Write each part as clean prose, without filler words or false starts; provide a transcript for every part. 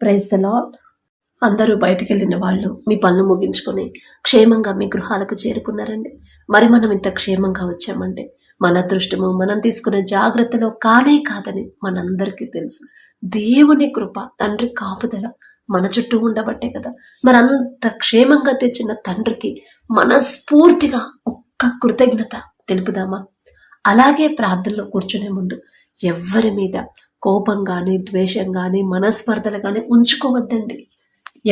Praise the lord. అందరూ బయటికి వెళ్ళిన వాళ్ళు మీ పనులు ముగించుకొని క్షేమంగా మీ గృహాలకు చేరుకున్నారండి. మరి మనం ఇంత క్షేమంగా వచ్చామంటే మన అదృష్టము, మనం తీసుకునే జాగ్రత్తలో కానే కాదని మనందరికీ తెలుసు. దేవుని కృప, తండ్రి కాపుదల మన చుట్టూ ఉండబట్టే కదా. మరి అంత క్షేమంగా తెచ్చిన తండ్రికి మనస్ఫూర్తిగా ఒక్క కృతజ్ఞత తెలుపుదామా? అలాగే ప్రార్థనలో కూర్చునే ముందు ఎవ్వరి మీద కోపం కానీ, ద్వేషం కానీ, మనస్పర్ధలు కానీ ఉంచుకోవద్దండి.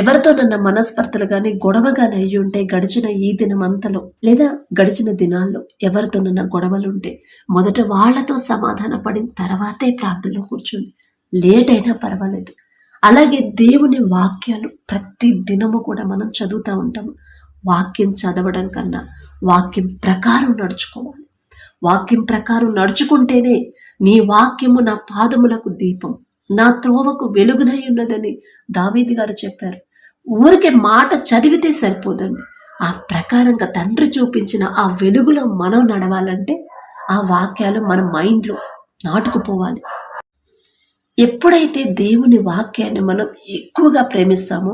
ఎవరితోనన్నా మనస్పర్ధలు కానీ, గొడవ కానీ అయ్యి ఉంటే గడిచిన ఈ దినమంతలో లేదా గడిచిన దినాల్లో ఎవరితోనన్నా గొడవలుంటే మొదట వాళ్లతో సమాధాన పడిన తర్వాతే ప్రార్థనలో కూర్చోండి. లేట్ అయినా పర్వాలేదు. అలాగే దేవుని వాక్యాలు ప్రతి దినము కూడా మనం చదువుతూ ఉంటాము. వాక్యం చదవడం కన్నా వాక్యం ప్రకారం నడుచుకోవాలి. వాక్యం ప్రకారం నడుచుకుంటేనే నీ వాక్యము నా పాదములకు దీపం, నా త్రోవకు వెలుగునై ఉన్నదని దావీదు గారు చెప్పారు. ఊరికే మాట చదివితే సరిపోదండి. ఆ ప్రకారంగా తండ్రి చూపించిన ఆ వెలుగులో మనం నడవాలంటే ఆ వాక్యాలు మన మైండ్లో నాటుకుపోవాలి. ఎప్పుడైతే దేవుని వాక్యాన్ని మనం ఎక్కువగా ప్రేమిస్తామో,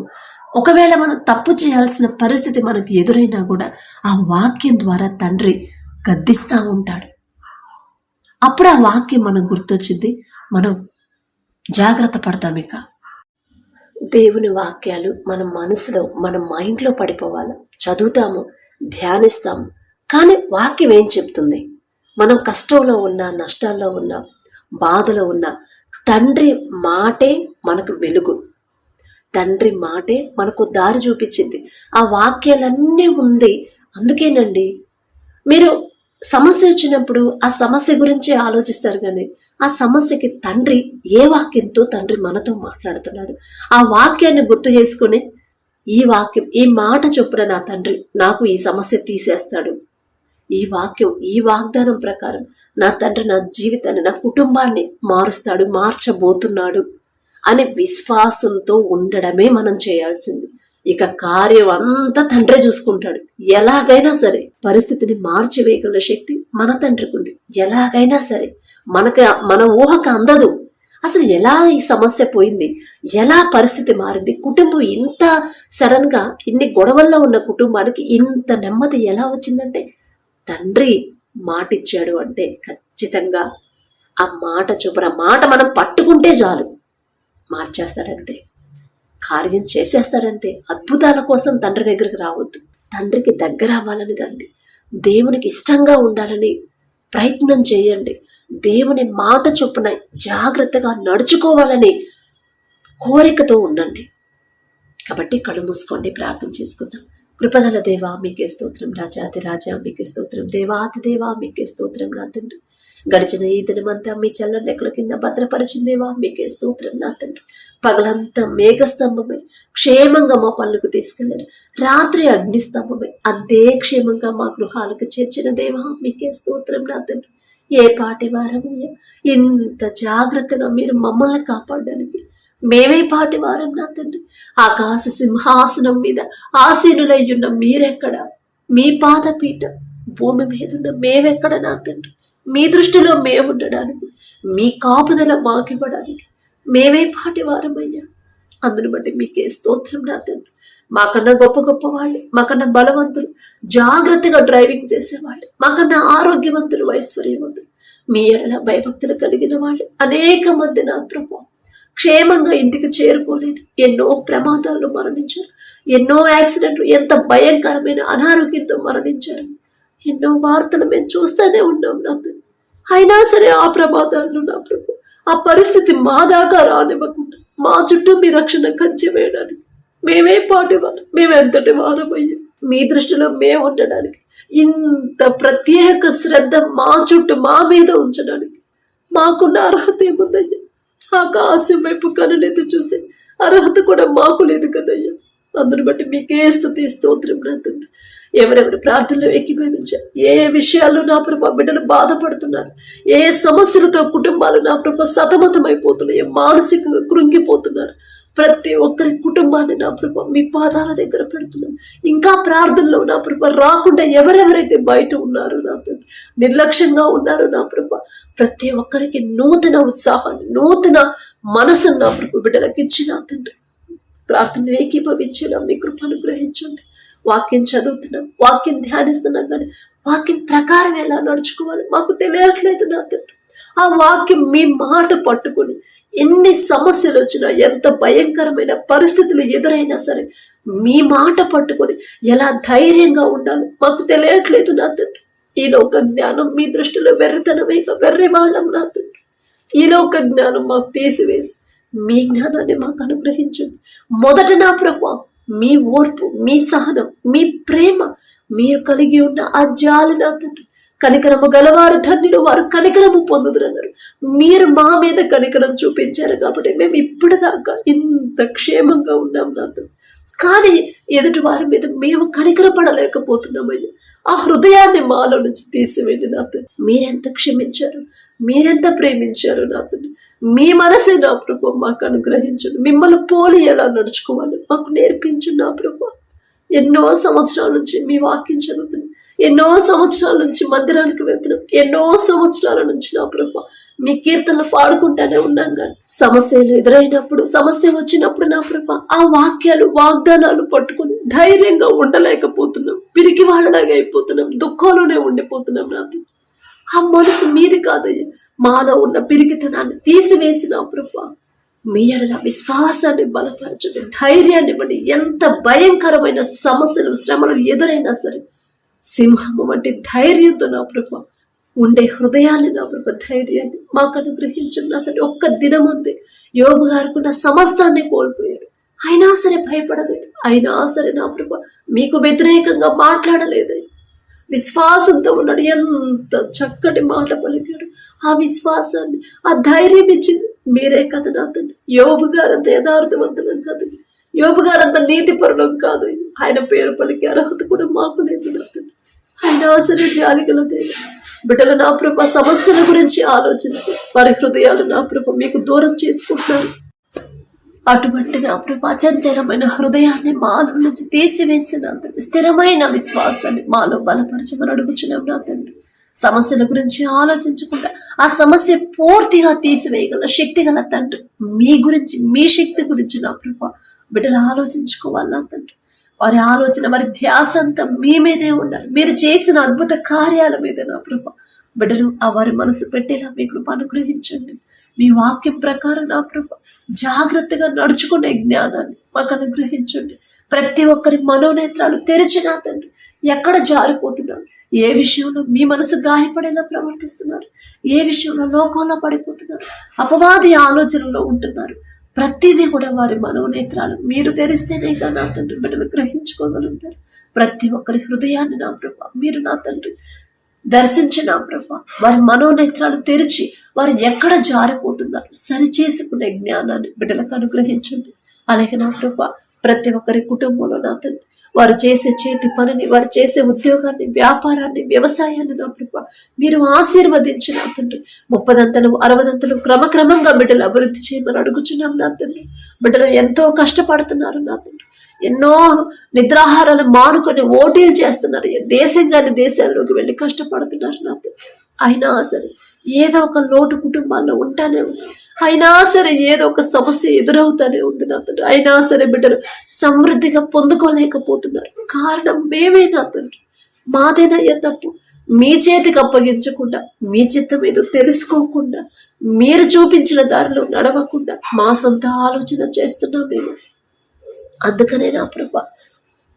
ఒకవేళ మనం తప్పు చేయాల్సిన పరిస్థితి మనకు ఎదురైనా కూడా ఆ వాక్యం ద్వారా తండ్రి గద్దిస్తూ ఉంటాడు. అప్పుడు ఆ వాక్యం మనం గుర్తొచ్చింది, మనం జాగ్రత్త పడతాం. ఇక దేవుని వాక్యాలు మన మనసులో, మన మైండ్లో పడిపోవాలి. చదువుతాము, ధ్యానిస్తాము. కానీ వాక్యం ఏం చెప్తుంది? మనం కష్టంలో ఉన్నా, నష్టాల్లో ఉన్నా, బాధలో ఉన్నా తండ్రి మాటే మనకు వెలుగు. తండ్రి మాటే మనకు దారి చూపించింది. ఆ వాక్యాలన్నీ ఉంది. అందుకేనండి మీరు సమస్య వచ్చినప్పుడు ఆ సమస్య గురించి ఆలోచిస్తారు, కానీ ఆ సమస్యకి తండ్రి ఏ వాక్యంతో తండ్రి మనతో మాట్లాడుతున్నాడు ఆ వాక్యాన్ని గుర్తు చేసుకుని, ఈ వాక్యం, ఈ మాట చొప్పున నా తండ్రి నాకు ఈ సమస్య తీసేస్తాడు, ఈ వాక్యం, ఈ వాగ్దానం ప్రకారం నా తండ్రి నా జీవితాన్ని, నా కుటుంబాన్ని మారుస్తాడు, మార్చబోతున్నాడు అనే విశ్వాసంతో ఉండడమే మనం చేయాల్సింది. ఇక కార్యం అంతా తండ్రే చూసుకుంటాడు. ఎలాగైనా సరే పరిస్థితిని మార్చివేయగల శక్తి మన తండ్రికి ఉంది. ఎలాగైనా సరే మన ఊహకు అందదు. అసలు ఎలా ఈ సమస్య పోయింది, ఎలా పరిస్థితి మారింది, కుటుంబం ఇంత సడన్ గా ఇన్ని గొడవల్లో ఉన్న కుటుంబానికి ఇంత నెమ్మది ఎలా వచ్చిందంటే తండ్రి మాటిచ్చాడు అంటే ఖచ్చితంగా ఆ మాట చొప్పున, మాట మనం పట్టుకుంటే చాలు, మార్చేస్తాడంతే, కార్యం చేసేస్తాడంతే. అద్భుతాల కోసం తండ్రి దగ్గరికి రావద్దు, తండ్రికి దగ్గర అవ్వాలని రండి. దేవునికి ఇష్టంగా ఉండాలని ప్రయత్నం చేయండి. దేవుని మాట చొప్పున జాగ్రత్తగా నడుచుకోవాలని కోరికతో ఉండండి. కాబట్టి కళ్ళు మూసుకోండి, ప్రార్థన చేసుకుందాం. కృపగల దేవా మీకే స్తోత్రం, రాజాది రాజా మీకే స్తోత్రం, దేవాతి దేవా మీకే స్తోత్రం. నా తండ్రి గడిచిన ఈ దినమంతా మీ చల్లని రెక్కల కింద భద్రపరిచిందేవా మీకే స్తోత్రం. నా తండ్రి పగలంతా మేఘస్తంభమే క్షేమంగా మా పనులకు తీసుకెళ్ళారు, రాత్రి అగ్నిస్తంభమే అంతే క్షేమంగా మా గృహాలకు చేర్చిన దేవా మీకే స్తోత్రం. నా తండ్రి ఏ పాటి వారమయ్యా, ఇంత జాగ్రత్తగా మీరు మమ్మల్ని కాపాడడానికి మేమే పాటి వారం. నా తండ్రి ఆకాశ సింహాసనం మీద ఆసీనులయ్యున్న మీరెక్కడ, మీ పాదపీఠం భూమి మీద ఉన్న మేమెక్కడ? నా తండ్రి మీ దృష్టిలో మేము ఉండడానికి, మీ కాపుదల మాకివ్వడానికి మేమే పాటి వారమయ్యా. అందును బట్టి మీకే స్తోత్రం. నా తండ్రి మాకన్నా గొప్ప గొప్ప వాళ్ళు, మాకన్నా బలవంతులు, జాగ్రత్తగా డ్రైవింగ్ చేసేవాళ్ళు, మాకన్నా ఆరోగ్యవంతులు, ఐశ్వర్యవంతులు, మీ ఎడల భయభక్తులు కలిగిన వాళ్ళు అనేక మంది నా ప్రభు క్షేమంగా ఇంటికి చేరుకోలేదు. ఎన్నో ప్రమాదాల్లో మరణించారు, ఎన్నో యాక్సిడెంట్లు, ఎంత భయంకరమైన అనారోగ్యంతో మరణించారు. ఎన్నో వార్తలు మేము చూస్తూనే ఉన్నాం. నా అయినా సరే ఆ ప్రమాదాల్లో నా ప్రభు ఆ పరిస్థితి మా దాకా రానివ్వకుండా మా చుట్టూ మీ రక్షణ కంచె వేయడానికి మేమే పాటివారు, మేమెంతటి వారమయ్యా. మీ దృష్టిలో మేము ఉండడానికి ఇంత ప్రత్యేక శ్రద్ధ మా చుట్టూ మా మీద ఉంచడానికి మాకున్న అర్హత ఏముందయ్యా? ఆకాశం వైపు కనులెత్తి చూసే అర్హత కూడా మాకు లేదు కదయ్యా. అందుని బట్టి మీకే స్తుతి స్తోత్రం. నా తండ్రి ఎవరెవరి ప్రార్థనలు ఏకీభవించారు, ఏ విషయాలు నా ప్రభు బిడ్డలు బాధపడుతున్నారు, ఏ సమస్యలతో కుటుంబాలు నా ప్రభు సతమతమైపోతున్నాయో, మానసికంగా కృంగిపోతున్నారు, ప్రతి ఒక్కరి కుటుంబాన్ని నా ప్రభు మీ పాదాల దగ్గర పెడుతున్నాం. ఇంకా ప్రార్థనలో నా ప్రభు రాకుండా ఎవరెవరైతే బయట ఉన్నారో, నా తండ్రి నిర్లక్ష్యంగా ఉన్నారు నా ప్రభు, ప్రతి ఒక్కరికి నూతన ఉత్సాహాన్ని, నూతన మనసును నా ప్రభు బిడ్డలకు ఇచ్చి నా తండ్రి ప్రార్థన ఏకీభవించేలా మీ కృప అనుగ్రహించండి. వాక్యం చదువుతున్నాం, వాక్యం ధ్యానిస్తున్నాం, కానీ వాక్యం ప్రకారం ఎలా నడుచుకోవాలి మాకు తెలియట్లేదు నా తండ్రి. ఆ వాక్యం మీ మాట పట్టుకుని ఎన్ని సమస్యలు వచ్చినా, ఎంత భయంకరమైన పరిస్థితులు ఎదురైనా సరే మీ మాట పట్టుకొని ఎలా ధైర్యంగా ఉండాలి మాకు తెలియట్లేదు నా తండ్రి. ఈ లోక జ్ఞానం మీ దృష్టిలో వెర్రితనమే, వెర్రి వాళ్ళం నా తండ్రి. ఈ లోక జ్ఞానం మాకు తీసివేసి మీ జ్ఞానాన్ని మాకు అనుగ్రహించండి. మొదట నా ప్రభు మీ ఓర్పు, మీ సహనం, మీ ప్రేమ, మీరు కలిగి ఉన్న ఆ జాలి నా తండ్రి. కనికరము గలవారు ధన్యులు, వారు కనికరము పొందుదురన్నారు. మీరు మా మీద కనికరం చూపించారు కాబట్టి మేము ఇప్పటిదాకా ఇంత క్షేమంగా ఉన్నాం నా తండ్రి. కానీ ఎదుటి వారి మీద మేము కనికరపడలేకపోతున్నామయ్యా. ఆ హృదయాన్ని మాలో నుంచి తీసివేయండి నా తండ్రి. మీరెంత క్షమించారు, మీరెంత ప్రేమించారు నా తండ్రి. మీ మనసే నా ప్రభు మాకు అనుగ్రహించండి. మిమ్మల్ని పోలి ఎలా నడుచుకోవాలి మాకు నేర్పించు నా ప్రభు. ఎన్నో సంవత్సరాల నుంచి మీ వాక్యం చదువుతున్నాం, ఎన్నో సంవత్సరాల నుంచి మందిరానికి వెళ్తున్నాం, ఎన్నో సంవత్సరాల నుంచి నా ప్రభు మీ కీర్తనలు పాడుకుంటానే ఉన్నాం. కానీ సమస్యలు ఎదురైనప్పుడు, సమస్య వచ్చినప్పుడు నా ప్రభు ఆ వాక్యాలు, వాగ్దానాలు పట్టుకుని ధైర్యంగా ఉండలేకపోతున్నాం. పిరికి వాళ్ళలాగా అయిపోతున్నాం, దుఃఖంలోనే ఉండిపోతున్నాం. నాకు ఆ మనసు మీది కాదయ్యా. మాలో ఉన్న పిరికితనాన్ని తీసివేసిన ప్రభు మీ ఎడల విశ్వాసాన్ని బలపరచండి, ధైర్యాన్ని ఇవ్వండి. ఎంత భయంకరమైన సమస్యలు, శ్రమలు ఎదురైనా సరే సింహము వంటి ధైర్యంతో నా ప్రభు ఉండే హృదయాన్ని, నా ప్రభు ధైర్యాన్ని మాకు అనుగ్రహించండి. అతని ఒక్క దినమంది యోబు గారుకున్న సమస్తాన్ని కోల్పోయాడు, అయినా సరే భయపడలేదు. అయినా సరే నా ప్రభు మీకు వ్యతిరేకంగా మాట్లాడలేదు, విశ్వాసంతో ఉన్నాడు. ఎంత చక్కటి మాట పలికాడు. ఆ విశ్వాసాన్ని, ఆ ధైర్యం ఇచ్చింది మీరే కదా నా తండ్రి. యోబు గారంత యథార్థవంతులం కాదు, యోబు గారంత నీతిపరులం కాదు. ఆయన పేరు పలికే అర్హత కూడా మాకు లేదు నా తండ్రి. అయినా సరే జాలిగలదే బిడ్డలు నా ప్రభు సమస్యల గురించి ఆలోచించి వారి హృదయాలు నా ప్రభు మీకు దూరం చేసుకుంటున్నారు. అటువంటి నా ప్రభు అచంచలమైన హృదయాన్ని మాలో నుంచి తీసివేసిన స్థిరమైన విశ్వాసాన్ని మాలో బలపరచమని అడుగుచున్నాం నా తండ్రి. సమస్యల గురించి ఆలోచించకుండా ఆ సమస్య పూర్తిగా తీసివేయగల శక్తి గల తండ్రి మీ గురించి, మీ శక్తి గురించి నా ప్రభు బిడ్డలు ఆలోచించుకోవాలి నా తండ్రి. వారి ఆలోచన, వారి ధ్యాస అంతా మీ మీదే ఉండాలి. మీరు చేసిన అద్భుత కార్యాల మీద నా ప్రభు బిడ్డలు ఆ వారి మనసు పెట్టేలా మీ కృప అనుగ్రహించండి. మీ వాక్యం ప్రకారం నా ప్రభు జాగ్రత్తగా నడుచుకునే జ్ఞానాన్ని మాకు అనుగ్రహించండి. ప్రతి ఒక్కరి మనోనేత్రాలు తెరిచిన తండ్రి ఎక్కడ జారిపోతున్నారు, ఏ విషయంలో మీ మనసు గాయపడేలా ప్రవర్తిస్తున్నారు, ఏ విషయంలో లోకంలో పడిపోతున్నారు, అపవాది ఆలోచనలో ఉంటున్నారు, ప్రతిదీ కూడా వారి మనోనేత్రాలు మీరు తెరిస్తేనే కదా నా తండ్రి బిడ్డలు గ్రహించుకోగలుగుతారు. ప్రతి ఒక్కరి హృదయాన్ని నా ప్రభు మీరు నా తండ్రి దర్శించిన ప్రభ వారి మనోనేత్రాలు తెరిచి వారు ఎక్కడ జారిపోతున్నారు సరిచేసుకునే జ్ఞానాన్ని బిడ్డలకు అనుగ్రహించండి. అలాగే నా ప్రభ ప్రతి ఒక్కరి కుటుంబంలో నా తండ్రి వారు చేసే చేతి పనిని, వారు చేసే ఉద్యోగాన్ని, వ్యాపారాన్ని, వ్యవసాయాన్ని నా ప్రభ మీరు ఆశీర్వదించి నా తండ్రి 30 60 క్రమక్రమంగా బిడ్డలు అభివృద్ధి చేయమని అడుగుచున్నాం నా తండ్రి. బిడ్డలు ఎంతో కష్టపడుతున్నారు నా తండ్రి, ఎన్నో నిద్రాహారాలు మానుకొని ఓటీలు చేస్తున్నారు, దేశంగాని దేశాల్లోకి వెళ్ళి కష్టపడుతున్నారు నా తండ్రి. అయినా సరే ఏదో ఒక లోటు కుటుంబాల్లో ఉంటానే ఉంది, అయినా సరే ఏదో ఒక సమస్య ఎదురవుతానే ఉంది నా తండ్రి. అయినా సరే బిడ్డలు సమృద్ధిగా పొందుకోలేకపోతున్నారు. కారణం మేమే నా తండ్రి, మాదేనయ్యే తప్పు. మీ చేతికి అప్పగించకుండా, మీ చిత్తం ఏదో తెలుసుకోకుండా, మీరు చూపించిన దారిలో నడవకుండా మా సొంత ఆలోచన చేస్తున్నాం మేము. అందుకనే నా ప్రభ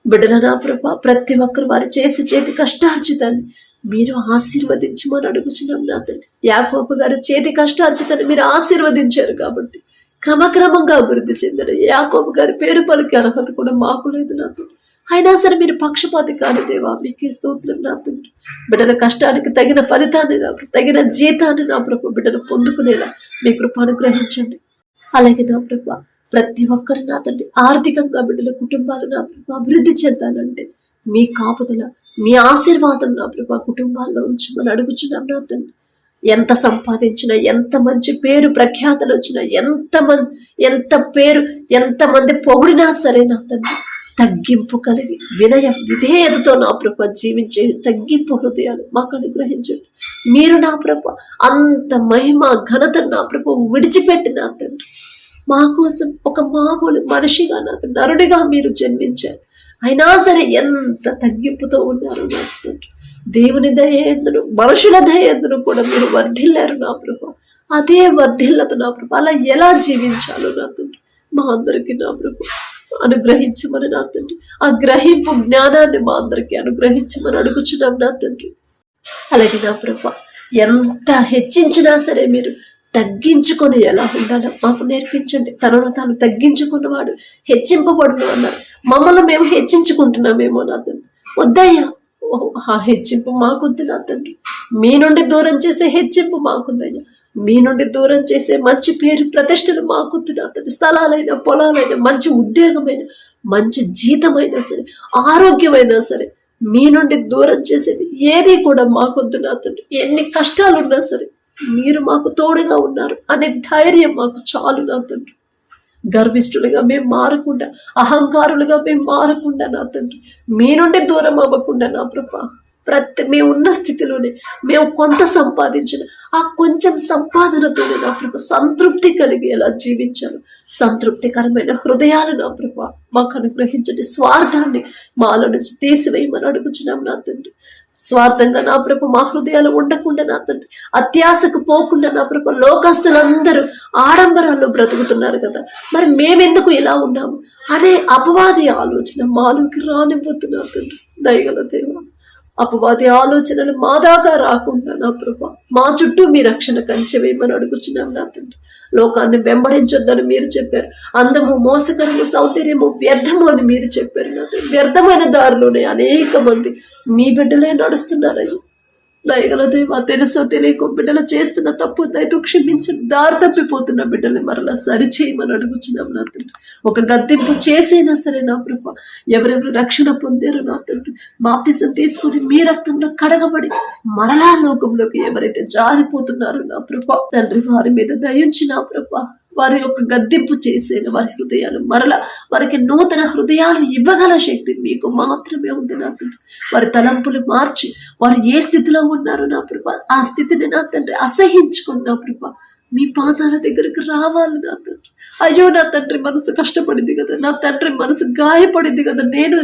బిడ్డల నా ప్రభ ప్రతి ఒక్కరు వారు చేసి చేతి కష్టార్జితాన్ని మీరు ఆశీర్వదించమని అడుగుచున్నాం నా తండ్రి. యాకోబు గారు చేతి కష్టార్జితాన్ని మీరు ఆశీర్వదించారు కాబట్టి క్రమక్రమంగా అభివృద్ధి చెందారు. యాకోబు గారి పేరు పలికే అర్హత కూడా మాకు లేదు నా తండ్రి. అయినా సరే మీరు పక్షపాతి కాని దేవా, మీకే స్తోత్రం నా తండ్రి. బిడ్డల కష్టానికి తగిన ఫలితాన్ని నా తగిన జీతాన్ని నా ప్రభు బిడ్డలు పొందుకునేలా మీ కృప అనుగ్రహించండి. అలాగే నా ప్రభు ప్రతి ఒక్కరు నా తండ్రి ఆర్థికంగా బిడ్డల కుటుంబాలు నా ప్రభు అభివృద్ధి చెందాలంటే మీ కాపుదల, మీ ఆశీర్వాదం నా ప్రభు కుటుంబాల్లో ఉంచమని అడుగుచున్నాం నా తండ్రి. ఎంత సంపాదించినా, ఎంత మంచి పేరు ప్రఖ్యాతలు వచ్చినా, ఎంతమంది పొగిడినా సరే నా తండ్రి తగ్గింపు కలిగి వినయ విధేయతతో నా ప్రభు జీవించే తగ్గింపు హృదయాలు మాకు అనుగ్రహించండి. మీరు నా ప్రభు అంత మహిమ ఘనతను నా ప్రభు విడిచిపెట్టి నా తండ్రి మా కోసం ఒక మామూలు మనిషిగా నా తండ్రి, నరుడిగా మీరు జన్మించారు. అయినా సరే ఎంత తగ్గింపుతో ఉన్నారు నా తండ్రి. దేవుని దయేందును మనుషుల దయేందును కూడా మీరు వర్ధిల్లారు నా ప్రభా. అదే వర్ధిల్లత నా ప్రభా. అలా ఎలా జీవించాలో నా తండ్రి మా అందరికీ నా ప్రభు అనుగ్రహించమని నా తండ్రి. ఆ గ్రహింపు జ్ఞానాన్ని మా అందరికీ అనుగ్రహించమని అడుగుచున్నాం నా తండ్రి. అలాగే నా ప్రభా, ఎంత హెచ్చించినా సరే మీరు తగ్గించుకొని ఎలా ఉండాలో మాకు నేర్పించండి. తనను తాను తగ్గించుకున్నవాడు హెచ్చింపబడును అన్నారు. మమ్మల్ని మేము హెచ్చించుకుంటున్నామేమో నా తండ్రి. వద్దయ్యా, ఆ హెచ్చింపు మాకొద్దు నా తండ్రి. మీ నుండి దూరం చేసే హెచ్చింపు మాకొద్దయ్యా. మీ నుండి దూరం చేసే మంచి పేరు ప్రతిష్టలు మాకొద్దు నా తండ్రి. స్థలాలైనా పొలాలైనా, మంచి ఉద్యోగమైన, మంచి జీతమైనా సరే, ఆరోగ్యమైనా సరే, మీ నుండి దూరం చేసేది ఏది కూడా మాకొద్దు నా తండ్రి. ఎన్ని కష్టాలున్నా సరే మీరు మాకు తోడుగా ఉన్నారు అనే ధైర్యం మాకు చాలు నా తండ్రి. గర్విష్ఠులుగా మేము మారకుండా, అహంకారులుగా మేము మారకుండా నా తండ్రి, మీ నుండి దూరం అవ్వకుండా నా ప్రభా, మేము ఉన్న స్థితిలోనే మేము కొంత సంపాదించిన ఆ కొంచెం సంపాదనతోనే నా ప్రభా సంతృప్తి కలిగేలా జీవించాను. సంతృప్తికరమైన హృదయాలు నా ప్రభా మాకు అనుగ్రహించండి. స్వార్థాన్ని మాలో నుంచి తీసివేయమని అడుగుచున్నాం నా తండ్రి. స్వార్థంగా నా ప్రభు మా హృదయాలు ఉండకుండా నా తండ్రి, అత్యాశకు పోకుండా నా ప్రభు, లోకస్తులందరూ ఆడంబరాల్లో బ్రతుకుతున్నారు కదా, మరి మేమెందుకు ఇలా ఉన్నాము అనే అపవాది ఆలోచన మాలోకి రానివ్వద్దు నా తండ్రి. దయగల దేవ, అపవాది ఆలోచనలు మా దాకా రాకుండా నా ప్రభా మా చుట్టూ మీ రక్షణ కంచెవేయమని అడుగుచున్నాం నా తండ్రి. లోకాన్ని వెంబడించొద్దని మీరు చెప్పారు. అందము, మోసకరము, సౌందర్యము వ్యర్థము అని మీరు చెప్పారు నా తండ్రి. వ్యర్థమైన దారిలోనే అనేక మంది మీ బిడ్డలే నడుస్తున్నారని దయగల దేవా, తెలుసో తెలియకో బిడ్డలు చేస్తున్న తప్పు దయతో క్షమించండి. దారి తప్పిపోతున్న బిడ్డల్ని మరలా సరిచేయమని అడుగుచున్నాం నా తండ్రి. ఒక గద్దెంపు చేసైనా సరే నా ప్రభా ఎవరెవరు రక్షణ పొందారో నా తండ్రి, బాప్తిసం తీసుకుని మీ రక్తంలో కడగబడి మరలా లోకంలోకి ఎవరైతే జారిపోతున్నారో నా ప్రభా తండ్రి, వారి మీద దయించి నా ప్రభా వారి యొక్క గద్దెంపు చేసేన వారి హృదయాలు మరలా వారికి నూతన హృదయాలు ఇవ్వగల శక్తి మీకు మాత్రమే ఉంది నా తండ్రి. వారి తలంపులు మార్చి వారు ఏ స్థితిలో ఉన్నారు నా ప్రభా ఆ స్థితిని నా తండ్రి అసహించుకుని నా ప్రభా మీ పాదాల దగ్గరికి రావాలి నా తండ్రి. అయ్యో నా తండ్రి మనసు కష్టపడింది కదా, నా తండ్రి మనసు గాయపడింది కదా, నేను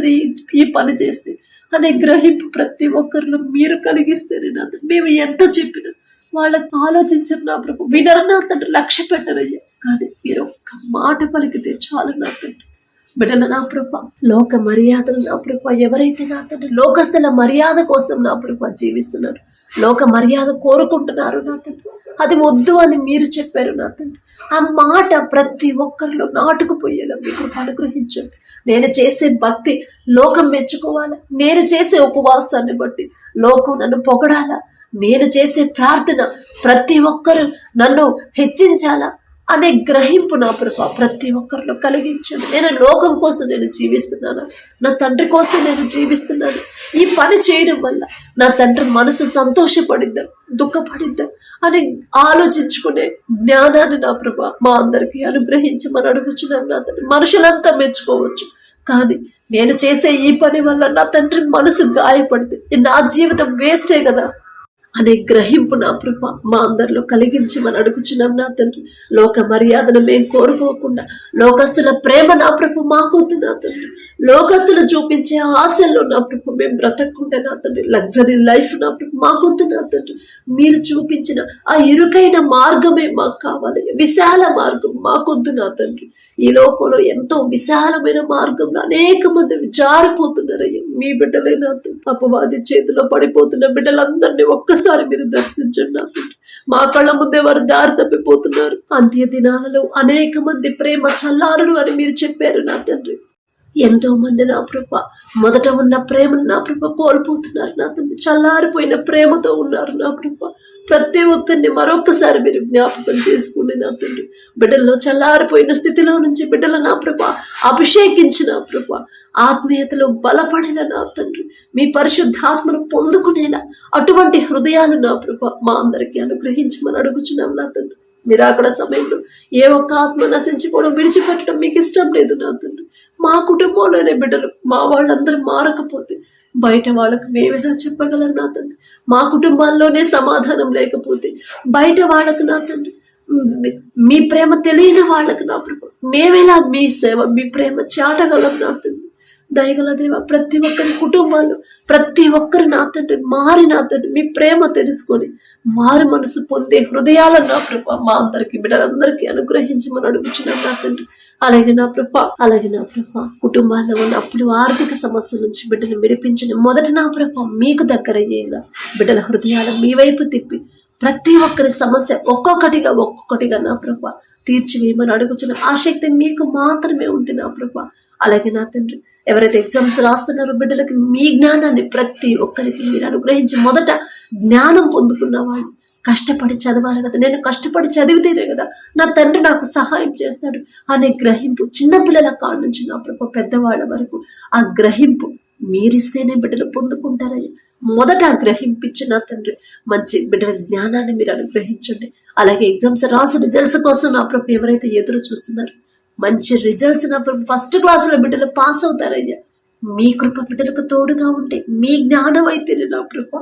ఈ పని చేస్తే అనే గ్రహింపు ప్రతి ఒక్కరిలో మీరు కలిగిస్తేనే నా తండ్రి. మేము ఎంత చెప్పినా వాళ్ళకి ఆలోచించరు నా ప్రభు, వినరు నా తండ్రి, లక్ష్య పెట్టరయ్యా. కానీ మీరు ఒక్క మాట పలికితే చాలు నా తండ్రి. బిడ్డల నా ప్రభా, లోక మర్యాదలు నా ప్రభా ఎవరైతే నా తండ్రి లోకస్తుల మర్యాద కోసం నా ప్రభా జీవిస్తున్నారు, లోక మర్యాద కోరుకుంటున్నారు నా తండ్రి, అది వద్దు అని మీరు చెప్పారు నా తండ్రి. ఆ మాట ప్రతి ఒక్కరిలో నాటుకుపోయేలా మీకు అనుగ్రహించండి. నేను చేసే భక్తి లోకం మెచ్చుకోవాలా, నేను చేసే ఉపవాసాన్ని బట్టి లోకం నన్ను పొగడాలా, నేను చేసే ప్రార్థన ప్రతి ఒక్కరు నన్ను హెచ్చించాలా అనే గ్రహింపు నా ప్రభా ప్రతి ఒక్కరిలో కలిగించండి. నేను లోకం కోసం నేను జీవిస్తున్నాను, నా తండ్రి కోసం నేను జీవిస్తున్నాను, ఈ పని చేయడం వల్ల నా తండ్రి మనసు సంతోషపడిద్దా దుఃఖపడిద్దా అని ఆలోచించుకునే జ్ఞానాన్ని నా ప్రభా మా అందరికీ అనుగ్రహించమని అడుగుచున్నాం నా తండ్రి. మనుషులంతా మెచ్చుకోవచ్చు, కానీ నేను చేసే ఈ పని వల్ల నా తండ్రి మనసు గాయపడితే నా జీవితం వేస్టే కదా అనే గ్రహింపు నా ప్రభా మా అందరిలో కలిగించమని అడుగుచున్నాం నా తండ్రి. లోక మర్యాదను మేము కోరుకోకుండా లోకస్తుల ప్రేమ నా ప్రభు మాకొద్దు నా తండ్రి. లోకస్తులు చూపించే ఆశల్లో నా ప్రభు మేము బ్రతకకుండా నా తండ్రి, లగ్జరీ లైఫ్ నా ప్రభు మాకొద్దు నా తండ్రి. మీరు చూపించిన ఆ ఇరుకైన మార్గమే మాకు కావాలి, విశాల మార్గం మాకొద్దు నా తండ్రి. ఈ లోకంలో ఎంతో విశాలమైన మార్గంలో అనేక మంది జారిపోతున్నారయ్యా మీ బిడ్డలే నా తండ్రి. అపవాది చేతిలో పడిపోతున్న బిడ్డలందరినీ ఒక్కసారి మీరు దర్శించండి నా తండ్రి. మా కళ్ళ ముందే వారు దారి తప్పిపోతున్నారు. అంత్య దినాలలో అనేక మంది ప్రేమ చల్లారును అని మీరు చెప్పారు నా తండ్రి. ఎంతో మంది నా ప్రభ మొదట ఉన్న ప్రేమను నా ప్రభ కోల్పోతున్నారు నా తండ్రి. చల్లారిపోయిన ప్రేమతో ఉన్నారు నా ప్రభ. ప్రతి ఒక్కరిని మరొకసారి మీరు జ్ఞాపకం చేసుకోండి నా తండ్రి. బిడ్డల్లో చల్లారిపోయిన స్థితిలో నుంచి బిడ్డల నా ప్రభ అభిషేకించిన ప్రభ, ఆత్మీయతలో బలపడిన నా తండ్రి, మీ పరిశుద్ధాత్మను పొందుకునేలా అటువంటి హృదయాలు నా ప్రభ మా అందరికీ అనుగ్రహించమని అడుగుచున్నాం నా తండ్రి. మీరు అక్కడ సమయంలో ఏ ఒక్క ఆత్మ నశించుకోవడం విడిచిపెట్టడం మీకు ఇష్టం లేదు నా తండ్రి. మా కుటుంబంలోనే బిడ్డలు మా వాళ్ళందరూ మారకపోతే బయట వాళ్ళకు మేమెలా చెప్పగలం నా తండ్రి. మా కుటుంబాల్లోనే సమాధానం లేకపోతే బయట వాళ్ళకు నా తండ్రి మీ- మీ ప్రేమ తెలియని వాళ్ళకి నా ప్రభు మేమేలా మీ సేవ మీ ప్రేమ చాటగలం నా తండ్రి. దయగల దేవ, ప్రతి ఒక్కరి కుటుంబాలు, ప్రతి ఒక్కరు నా తండ్రి మారి నా తండ్రి మీ ప్రేమ తెలుసుకొని మారు మనసు పొందే హృదయాలను నా ప్రభ మా అందరికి బిడ్డలందరికీ అనుగ్రహించమని అడుగుచున్నాం నా తండ్రి. అలాగే నా ప్రభ కుటుంబాల్లో ఉన్న అప్పుడు ఆర్థిక సమస్యల నుంచి బిడ్డలు విడిపించిన మొదట నా ప్రభ మీకు దగ్గర అయ్యేలా బిడ్డల హృదయాలు మీ వైపు తిప్పి ప్రతి ఒక్కరి సమస్య ఒక్కొక్కటిగా నా ప్రభ తీర్చివేయమని అడుగుచున్న ఆ శక్తి మీకు మాత్రమే ఉంది నా ప్రభ. అలాగే నా తండ్రి ఎవరైతే ఎగ్జామ్స్ రాస్తున్నారో బిడ్డలకి మీ జ్ఞానాన్ని ప్రతి ఒక్కరికి మీరు అనుగ్రహించి మొదట జ్ఞానం పొందుకున్న వాళ్ళు కష్టపడి చదవాలి కదా, నేను కష్టపడి చదివితేనే కదా నా తండ్రి నాకు సహాయం చేస్తాడు అనే గ్రహింపు చిన్నపిల్లల కాడ నుంచి నా ప్రభు పెద్దవాళ్ళ వరకు ఆ గ్రహింపు మీరిస్తేనే బిడ్డలు పొందుకుంటారయ్యా. మొదట గ్రహింపించి నా తండ్రి మంచి బిడ్డల జ్ఞానాన్ని మీరు అనుగ్రహించండి. అలాగే ఎగ్జామ్స్ రాసి రిజల్ట్స్ కోసం నా ప్రభు ఎవరైతే ఎదురు చూస్తున్నారు మంచి రిజల్ట్స్ నా ప్రభు ఫస్ట్ క్లాసులో బిడ్డలు పాస్ అవుతారయ్యా. మీ కృప బిడ్డలకు తోడుగా ఉంటే మీ జ్ఞానం అయితేనే నా కృప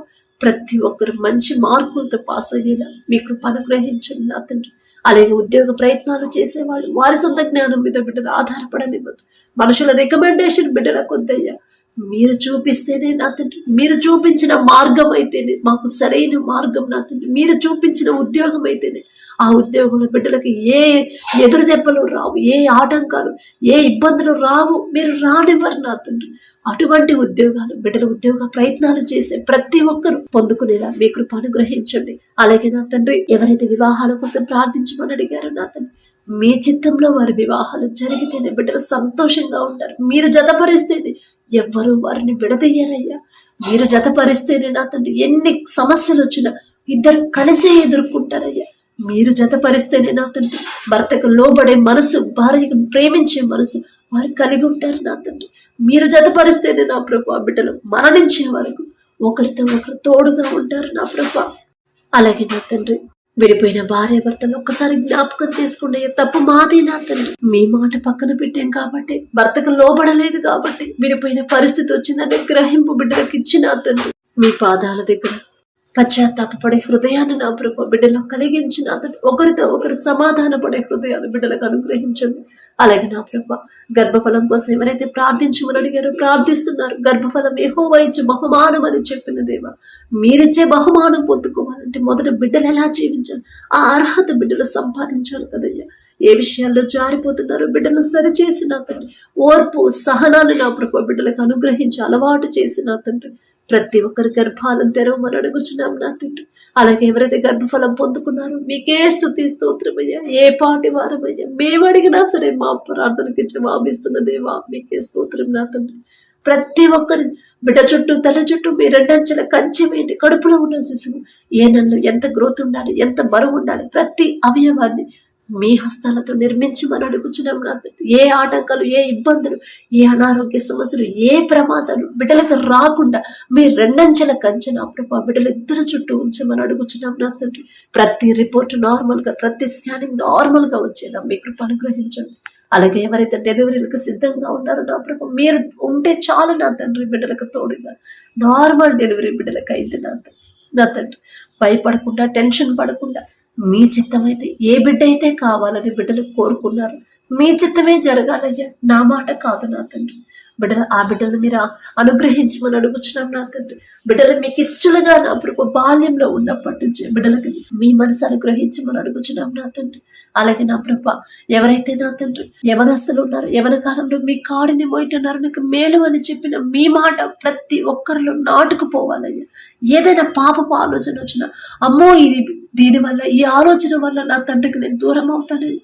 ప్రతి ఒక్కరు మంచి మార్కులతో పాస్ అయ్యేలా మీ కృప అనుగ్రహించండి నా తండ్రి. అలాగే ఉద్యోగ ప్రయత్నాలు చేసేవాళ్ళు వారి సొంత జ్ఞానం మీద బిడ్డలు ఆధారపడనివ్వద్దు. మనుషుల రికమెండేషన్ బిడ్డలకు వద్దయ్యా. మీరు చూపిస్తేనే నా తండ్రి, మీరు చూపించిన మార్గం అయితేనే మాకు సరైన మార్గం నా తండ్రి. మీరు చూపించిన ఉద్యోగం అయితేనే ఆ ఉద్యోగంలో బిడ్డలకి ఏ ఎదురు దెబ్బలు రావు, ఏ ఆటంకాలు ఏ ఇబ్బందులు రావు, మీరు రానివ్వరు నా తండ్రి. అటువంటి ఉద్యోగాలు బిడ్డల ఉద్యోగ ప్రయత్నాలు చేసే ప్రతి ఒక్కరు పొందుకునేలా మీ కృప అనుగ్రహించండి. అలాగే నా తండ్రి ఎవరైతే వివాహాల కోసం ప్రార్థించమని అడిగారో నా తండ్రి మీ చిత్తంలో వారి వివాహాలు జరిగితేనే బిడ్డలు సంతోషంగా ఉంటారు. మీరు జతపరిస్తేనే ఎవ్వరూ వారిని విడదయ్యారయ్యా. మీరు జతపరిస్తేనే నా తండ్రి ఎన్ని సమస్యలు వచ్చినా ఇద్దరు కలిసే ఎదుర్కొంటారయ్యా. మీరు జతపరిస్తేనే నా తండ్రి భర్తకు లోబడే మనసు, భార్యకు ప్రేమించే మనసు వారు కలిగి ఉంటారు నా తండ్రి. మీరు జతపరిస్తేనే నా ప్రభు బిడ్డలు మరణించే వరకు ఒకరితో ఒకరు తోడుగా ఉంటారు నా ప్రభు. అలాగే నా తండ్రి విడిపోయిన భార్య భర్తలు ఒక్కసారి జ్ఞాపకం చేసుకుంటే తప్పు మాదే నా తండ్రి. మీ మాట పక్కన పెట్టాం కాబట్టి, భర్తకు లోబడలేదు కాబట్టి విడిపోయిన పరిస్థితి వచ్చిందనే గ్రహింపు బిడ్డలకు ఇచ్చిన తండ్రి మీ పాదాల దగ్గర పశ్చాత్తాపడే హృదయాన్ని నా ప్రభు బిడ్డలో కలిగించిన తండ్రి ఒకరితో ఒకరు సమాధాన పడే హృదయాలు బిడ్డలకు అనుగ్రహించండి. అలాగే నా ప్రభు గర్భఫలం కోసం ఎవరైతే ప్రార్థించమని అడిగారో ప్రార్థిస్తున్నారు. గర్భఫలం యెహోవా ఇచ్చే బహుమానం అని చెప్పిన దేవా, మీరిచ్చే బహుమానం పొందుకోవాలంటే మొదట బిడ్డలు ఎలా జీవించాలి, ఆ అర్హత బిడ్డలు సంపాదించాలి కదయ్యా. ఏ విషయాల్లో జారిపోతున్నారో బిడ్డలు సరిచేసి నా తండ్రి ఓర్పు సహనాన్ని నా ప్రభు బిడ్డలకు అనుగ్రహించి అలవాటు చేసి నా తండ్రి ప్రతి ఒక్కరి గర్భాలను తెరవమని అడుగుచున్నాం నా తండ్రి. అలాగే ఎవరైతే గర్భఫలం పొందుకున్నారో మీకే స్తుతి స్తోత్రమయ్యా. ఏ పాటి వారమయ్యా మేము అడిగినా సరే మా ప్రార్థనకి జవాబిస్తున్న దేవా మీకే స్తోత్రం నా తండ్రి. ప్రతి ఒక్కరి బిడ్డ చుట్టూ తల చుట్టూ మీ రెండంచెల కంచె వేయండి. కడుపులో ఉన్న శిశువు ఏ నెలలో ఎంత గ్రోత్ ఉండాలి, ఎంత బరువు ఉండాలి, ప్రతి అవయవాన్ని మీ హస్తాలతో నిర్మించమని అడుగుచున్నాం నా తండ్రి. ఏ ఆటంకాలు, ఏ ఇబ్బందులు, ఏ అనారోగ్య సమస్యలు, ఏ ప్రమాదాలు బిడ్డలకు రాకుండా మీ రెండంచెల కంచె నా ప్రభు బిడ్డలు ఇద్దరు చుట్టూ ఉంచమని అడుగుచున్నాం నా తండ్రి. ప్రతి రిపోర్ట్ నార్మల్ గా, ప్రతి స్కానింగ్ నార్మల్ గా వచ్చేలా మీ కృప అనుగ్రహించండి. అలాగే ఎవరైతే డెలివరీలకు సిద్ధంగా ఉన్నారో నా ప్రభు మీరు ఉంటే చాలు నా తండ్రి బిడ్డలకు తోడుగా నార్మల్ డెలివరీ బిడ్డలకు అయితే నా తండ్రి భయపడకుండా టెన్షన్ పడకుండా మీ చిత్తమైతే ఏ బిడ్డ అయితే కావాలని బిడ్డలు కోరుకున్నారు మీ చిత్తమే జరగాలయ్యా, నా మాట కాదు నా తండ్రి. ఆ బిడ్డలు మీరు అనుగ్రహించమని అడుగుచున్నాం నా తండ్రి. బిడ్డలు మీకు ఇష్టలుగా నా ప్రభు బాల్యంలో ఉన్నప్పటి నుంచి బిడ్డలకి మీ మనసు అనుగ్రహించమని అడుగుచున్నాం నా తండ్రి. అలాగే నా ప్రభ ఎవరైతే నా తండ్రి యవనస్తులు ఉన్నారో, యవన కాలంలో మీ కాడిని మోయటున్నారు నాకు మేలు అని చెప్పిన మీ మాట ప్రతి ఒక్కరిలో నాటుకుపోవాలయ్యా. ఏదైనా పాపపు ఆలోచన వచ్చినా అమ్మో దీనివల్ల ఈ ఆలోచన వల్ల నా తండ్రికి నేను దూరం అవుతానేమో,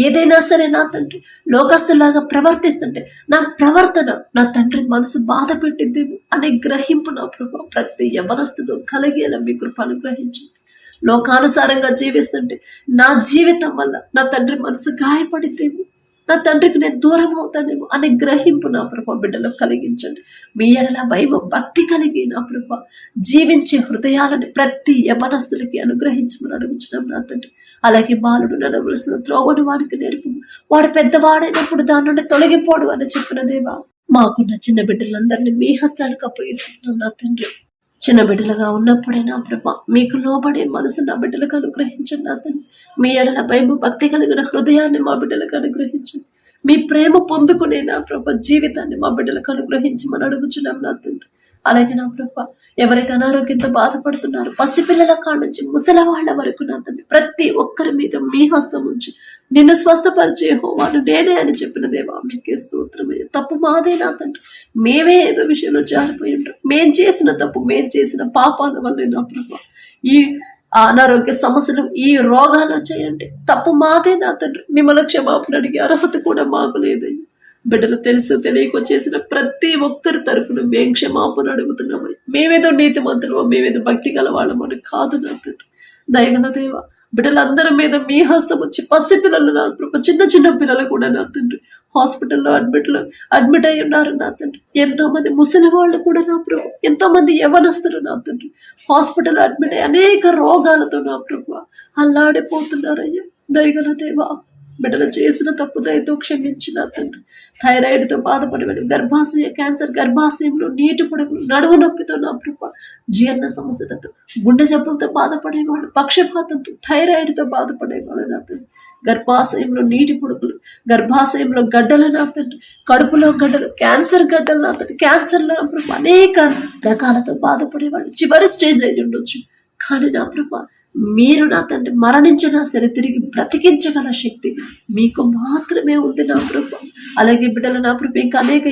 ఏదైనా సరే నా తండ్రి లోకస్తులాగా ప్రవర్తిస్తుంటే నా ప్రవర్తన నా తండ్రి మనసు బాధ పెట్టిందేమో అనే గ్రహింపు నా ప్రభు ప్రతి యవనస్తులు కలిగేలా మీ కృప అనుగ్రహించండి. లోకానుసారంగా జీవిస్తుంటే నా జీవితం వల్ల నా తండ్రి మనసు గాయపడితేమో, నా తండ్రికి నేను దూరం అవుతానేమో అనే గ్రహింపు నా ప్రభు బిడ్డలో కలిగించండి. మీ ఎడల భయం భక్తి కలిగి నా ప్రభు జీవించే హృదయాలను ప్రతి యవనస్తులకి అనుగ్రహించమని అడుగుచున్నాం నా తండ్రి. అలాగే బాలుడు నడవలసిన త్రోవను వాడికి నేర్పు, వాడు పెద్దవాడైనప్పుడు దాని నుండి తొలగిపోడు అని చెప్పిన దేవా, మాకున్న చిన్న బిడ్డలందరినీ మీ హస్తాలకు అప్పగిస్తున్నాం నా తండ్రి. చిన్న బిడ్డలుగా ఉన్నప్పుడైనా ప్రభా మీకు లోబడే మనసు నా బిడ్డలకు అనుగ్రహించండి నా తండ్రి. మీ ఎడల భయము భక్తి కలిగిన హృదయాన్ని మా బిడ్డలకు అనుగ్రహించండి. మీ ప్రేమ పొందుకునే నా ప్రభ జీవితాన్ని మా బిడ్డలకు అనుగ్రహించమని అడుగుచున్నాం నా తండ్రి. అలాగే నా ప్రభ ఎవరైతే అనారోగ్యంతో బాధపడుతున్నారో పసిపిల్లల కాడ నుంచి ముసలవాళ్ల వరకు నా తండ్రి ప్రతి ఒక్కరి మీద మీ హస్తం ఉంచి నిన్ను స్వస్థపరిచే హోవాను నేనే అని చెప్పిన దేవా మీకే స్తోత్రమే. తప్పు మాదే నా తండ్రి. మేమే ఏదో విషయంలో జారిపోయి ఉంటాం. మేం చేసిన తప్పు, మేం చేసిన పాపాల వల్లే నా ప్రభా ఈ అనారోగ్య సమస్యలు, ఈ రోగాలు వచ్చాయంటే తప్పు మాదే నా తండ్రి. మిమ్మల్ని క్షమాపణ అడిగే అర్హత కూడా మాకు లేదయ్యా. బిడ్డలు తెలుసు తెలియక చేసిన ప్రతి ఒక్కరి తరపున మేం క్షమాపణ అడుగుతున్నామని. మేమేదో నీతిమంతులమో, మేమేదో భక్తి గల వాళ్ళమని కాదు నా తండ్రి. దయగల దేవ బిడ్డలందరి మీద మీ హస్తం వచ్చి పసిపిల్లలు నా ప్రభు, చిన్న చిన్న పిల్లలు కూడా నా తండ్రి హాస్పిటల్లో అడ్మిట్ అయి ఉన్నారు నా తండ్రి. ఎంతో మంది ముసలి వాళ్ళు కూడా నా ప్రభు, ఎంతో మంది యవనస్తులు నా తండ్రి హాస్పిటల్లో అడ్మిట్ అయ్యి అనేక రోగాలతో నా ప్రభు అల్లాడిపోతున్నారయ్యా. దయగల దేవా బిడ్డలు చేసిన తప్పు దయతో క్షమించిన తండ్రి. థైరాయిడ్తో బాధపడేవాడు, గర్భాశయ క్యాన్సర్, గర్భాశయంలో నీటి పొడవులు, నడువు నొప్పితో నా ప్రభు, జీర్ణ సమస్యలతో, గుండె జబ్బులతో బాధపడేవాడు, పక్షపాతంతో, థైరాయిడ్తో బాధపడేవాడు నా తండ్రి. గర్భాశయంలో నీటి పొడుగులు, గర్భాశయంలో గడ్డలు నా తండ్రి, కడుపులో గడ్డలు, క్యాన్సర్ గడ్డలు నా తండ్రి, క్యాన్సర్ నా ప్రభు అనేక రకాలతో బాధపడేవాడు. చివరి స్టేజ్ అయి ఉండొచ్చు, కానీ నా ప్రభు మీరు నా తండ్రి మరణించినా సరే తిరిగి బ్రతికించగల శక్తి మీకు మాత్రమే ఉంది నా ప్రభు. అలాగే బిడ్డలు నా ప్రభు ఇంకా అనేక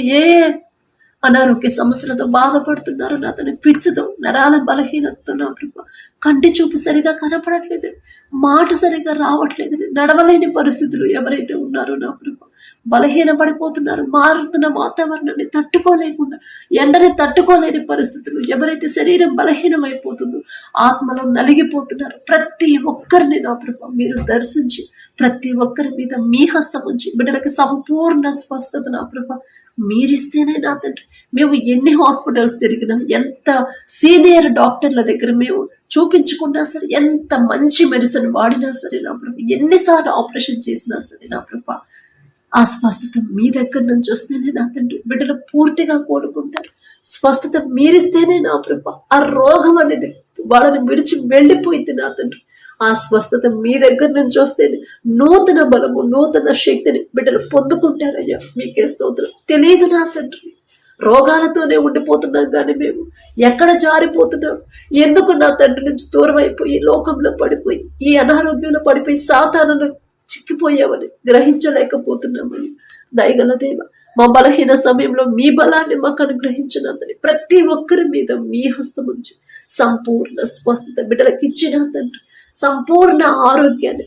అనారోగ్య సమస్యలతో బాధపడుతున్నారు నా తండ్రి. ఫిట్స్తో, నరాల బలహీనతతో నా ప్రభు, కంటి చూపు సరిగా కనపడట్లేదు, మాట సరిగా రావట్లేదు, నడవలేని పరిస్థితులు ఎవరైతే ఉన్నారో నా ప్రభు, బలహీన పడిపోతున్నారు, మారుతున్న వాతావరణాన్ని తట్టుకోలేకుండా, ఎండని తట్టుకోలేని పరిస్థితులు ఎవరైతే శరీరం బలహీనమైపోతుందో, ఆత్మలో నలిగిపోతున్నారు, ప్రతి ఒక్కరిని నా ప్రభు మీరు దర్శించి ప్రతి ఒక్కరి మీద మీ హస్తం ఉంచి బిడ్డలకి సంపూర్ణ స్వస్థత నా ప్రభు మీరిస్తేనే నా తండ్రి. మేము ఎన్ని హాస్పిటల్స్ తిరిగినా, ఎంత సీనియర్ డాక్టర్ల దగ్గర మేము చూపించుకున్నా సరే, ఎంత మంచి మెడిసిన్ వాడినా సరే నా ప్రభు, ఎన్నిసార్లు ఆపరేషన్ చేసినా సరే నా ప్రభు ఆ స్వస్థత మీ దగ్గర నుంచి వస్తేనే నా తండ్రి బిడ్డలు పూర్తిగా కోలుకుంటారు. స్వస్థత మీరిస్తేనే నా ప్రభు ఆ రోగం అనేది వాళ్ళని విడిచి వెళ్ళిపోయింది నా తండ్రి. ఆ స్వస్థత మీ దగ్గర నుంచి వస్తేనే నూతన బలము, నూతన శక్తిని బిడ్డలు పొందుకుంటారయ్యా. మీకే స్తోత్రం. తెలియదు నా తండ్రి, రోగాలతోనే ఉండిపోతున్నాం కానీ మేము ఎక్కడ జారిపోతున్నాం, ఎందుకు నా తండ్రి నుంచి దూరం అయిపోయి లోకంలో పడిపోయి ఈ అనారోగ్యంలో పడిపోయి సాతానులు చిక్కిపోయామని గ్రహించలేకపోతున్నామని. దయగల దేవ మా బలహీన సమయంలో మీ బలాన్ని మాకు అనుగ్రహించినంతని ప్రతి ఒక్కరి మీద మీ హస్తం ఉంచి సంపూర్ణ స్వస్థత బిడ్డలకు ఇచ్చిన తండ్రి, సంపూర్ణ ఆరోగ్యాన్ని,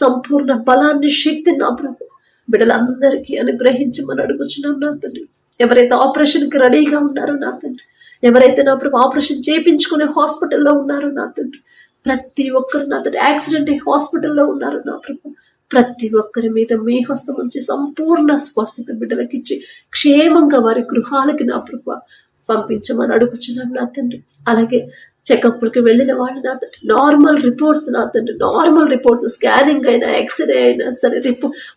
సంపూర్ణ బలాన్ని, శక్తిని నా ప్రభు బిడ్డలందరికీ అనుగ్రహించమని అడుగుచున్నాం నా తండ్రి. ఎవరైతే ఆపరేషన్కి రెడీగా ఉన్నారో నా తండ్రి, ఎవరైతే నా ప్రభు ఆపరేషన్ చేయించుకునే హాస్పిటల్లో ఉన్నారో నా తండ్రి, ప్రతి ఒక్కరు నా తండ్రి యాక్సిడెంట్ హాస్పిటల్లో ఉన్నారు నా ప్రభు, ప్రతి ఒక్కరి మీద మీ హస్తం ఉంచి సంపూర్ణ స్వస్థత బిడ్డలకి ఇచ్చి క్షేమంగా వారి గృహాలకి నా ప్రభు పంపించమని అడుగుచున్నాను నా తండ్రి. అలాగే చెకప్కి వెళ్ళిన వాళ్ళు నా తండ్రి నార్మల్ రిపోర్ట్స్ నా తండ్రి, నార్మల్ రిపోర్ట్స్, స్కానింగ్ అయినా, ఎక్స్రే అయినా సరే,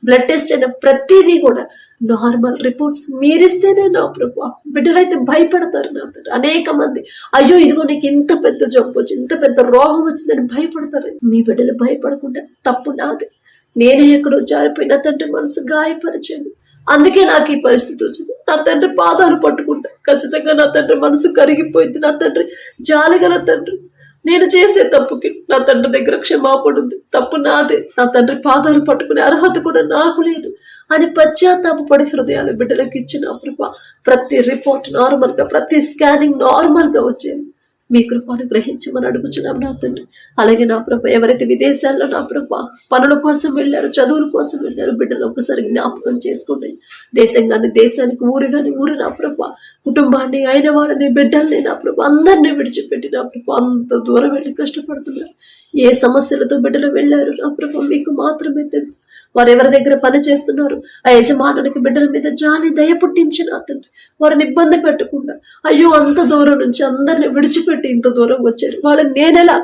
బ్లడ్ టెస్ట్ అయినా ప్రతిదీ కూడా నార్మల్ రిపోర్ట్స్ మీరిస్తేనే నా ప్రభు బిడ్డలైతే భయపడతారు నా తండ్రి. అనేక మంది అయ్యో ఇదిగో నీకు ఇంత పెద్ద జబ్బు వచ్చింది, ఇంత పెద్ద రోగం వచ్చిందని భయపడతారు. మీ బిడ్డలు భయపడకుండా తప్పు నాది, నేనే ఎక్కడో జారిపోయిన తండ్రి మనసు గాయపరిచాను, అందుకే నాకు ఈ పరిస్థితి వచ్చింది. నా తండ్రి పాదాలు పట్టుకుంటా, ఖచ్చితంగా నా తండ్రి మనసు కరిగిపోయింది. నా తండ్రి జాలిగల తండ్రి, నేను చేసే తప్పుకి నా తండ్రి దగ్గర క్షమాపణ ఉంది, తప్పు నాదే, నా తండ్రి పాదాలు పట్టుకునే అర్హత కూడా నాకు లేదు అని పశ్చాత్తాపడి హృదయాలు బిడ్డలకు ఇచ్చిన ప్రభా ప్రతి రిపోర్ట్ నార్మల్ గా, ప్రతి స్కానింగ్ నార్మల్ గా వచ్చేది. మీ కృపను గ్రహించమని అడుగుచున్నాం నా తండ్రి. అలాగే నా ప్రభ ఎవరైతే విదేశాల్లో నా ప్రభ పనుల కోసం వెళ్ళారు, చదువుల కోసం వెళ్ళారు, బిడ్డలు ఒక్కసారి జ్ఞాపకం చేసుకోండి. దేశానికి ఊరు కానీ ఊరు నా ప్రభ, కుటుంబాన్ని, అయిన వాళ్ళని, బిడ్డల్ని నా ప్రభ అందరినీ విడిచిపెట్టి నా ప్రభ అంత దూరం వెళ్ళి కష్టపడుతున్నారు. ఏ సమస్యలతో బిడ్డలు వెళ్ళారు నా ప్రభ మీకు మాత్రమే తెలుసు. వారు ఎవరి దగ్గర పని చేస్తున్నారు, ఆ యజమానునికి బిడ్డల మీద జాలి దయ పుట్టించిన తండ్రి, వారిని ఇబ్బంది పెట్టకుండా, అయ్యో అంత దూరం నుంచి అందరిని విడిచిపెట్టి ఇంత దూరం వచ్చారు, వాళ్ళని నేనెలా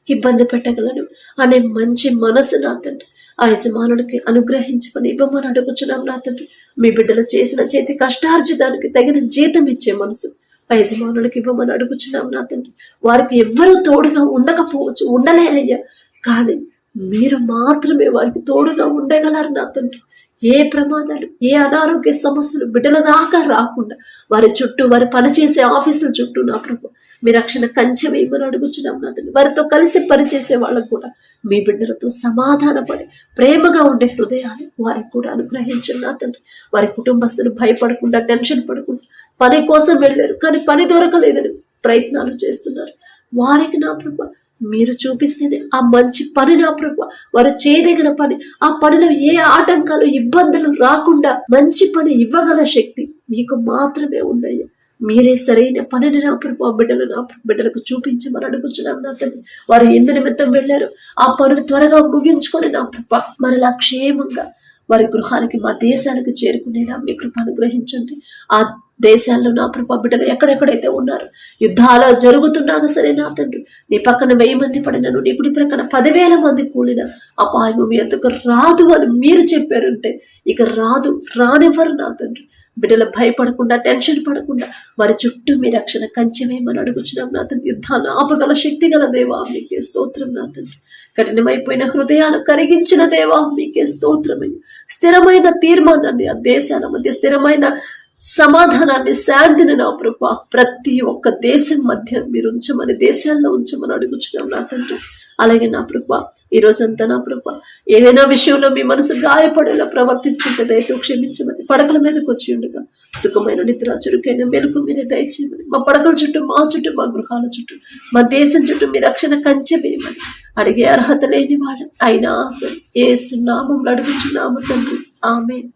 ఇబ్బంది పెట్టగలను అనే మంచి మనసు నా తండ్రి ఆ యజమానుడికి అనుగ్రహించమని ఇవ్వమని అడుగుచున్నాం నా తండ్రి. మీ బిడ్డలు చేసిన చేతి కష్టార్జితానికి తగిన జీతం ఇచ్చే మనసు యజమానులకు ఇవ్వమని అడుగుచున్నాం నా తండ్రి. వారికి ఎవ్వరూ తోడుగా ఉండకపోవచ్చు, ఉండలేరయ్యా, కానీ మీరు మాత్రమే వారికి తోడుగా ఉండగలరు నా తండ్రి. ఏ ప్రమాదాలు, ఏ అనారోగ్య సమస్యలు బిడ్డల దాకా రాకుండా వారి చుట్టూ, వారి పనిచేసే ఆఫీసుల చుట్టూ నా ప్రభు మీ రక్షణ కంచె వేయమని అడుగుచున్నాం నా తండ్రి. వారితో కలిసి పనిచేసే వాళ్ళకు కూడా మీ బిడ్డలతో సమాధానపడి ప్రేమగా ఉండే హృదయాలు వారికి కూడా అనుగ్రహించండి నా తండ్రి. వారి కుటుంబస్తులు భయపడకుండా, టెన్షన్ పడకుండా, పని కోసం వెళ్ళారు కానీ పని దొరకలేదని ప్రయత్నాలు చేస్తున్నారు. వారికి నా ప్రభు మీరు చూపిస్తేనే ఆ మంచి పని నా ప్రభు, వారు చేయదగిన పని, ఆ పనిలో ఏ ఆటంకాలు, ఇబ్బందులు రాకుండా మంచి పని ఇవ్వగల శక్తి మీకు మాత్రమే ఉందయ్యా. మీరే సరైన పనిని నా ప్రభు బిడ్డలకు చూపించమని అడుగుచున్నాం నా తండ్రి. వారు ఎందు నిమిత్తం వెళ్ళారు ఆ పనులు త్వరగా ముగించుకొని నా ప్రభు మరలా క్షేమంగా వారి గృహాలకి, మా దేశాలకు చేరుకునేలా మీ కృప అనుగ్రహించండి. ఆ దేశాల్లో నా ప్రభు బిడ్డలు ఎక్కడెక్కడైతే ఉన్నారు, యుద్ధాలు జరుగుతున్నాగా సరే నా తండ్రి, నీ పక్కన 1000 మంది పడినను, నీ కుడి ప్రక్కన 10,000 మంది కూలిన అపాయము మీ ఎదుకు రాదు అని మీరు చెప్పారంటే ఇక రాదు, రానివ్వరు నా తండ్రి. బిడ్డలు భయపడకుండా, టెన్షన్ పడకుండా వారి చుట్టూ మీ రక్షణ కంచెమేమని అడుగుచున్నాం నా తండ్రి. యుద్ధాన్ని ఆపగల శక్తి గల దేవా మీకే స్తోత్రం నా తండ్రి. కఠినమైపోయిన హృదయాలు కరిగించిన దేవా మీకే స్తోత్రమయ్య. స్థిరమైన తీర్మానాన్ని, ఆ దేశాల మధ్య స్థిరమైన సమాధానాన్ని, శాంతిని నా ప్రభా ప్రతి ఒక్క దేశం మధ్య మీరు ఉంచమని, దేశాల్లో ఉంచమని అడుగుచున్నాం నా తండ్రి. అలాగే నా ప్రభా ఈ రోజంతా నా ప్రభా ఏదైనా విషయంలో మీ మనసు గాయపడేలా ప్రవర్తించుంటే దయతో క్షమించమని, పడకల మీదకి వచ్చి ఉండగా సుఖమైన నిద్ర, చురుకైన మెలకు మీరే దయచేయమని, మా పడకల చుట్టూ, మా చుట్టూ, మా గృహాల చుట్టూ, మా దేశం చుట్టూ మీ రక్షణ కంచె వేయమని అడిగే అర్హత లేని వాళ్ళు అయినా యేసు నామములో అడుగుచున్నాము తండ్రి. ఆమేన్.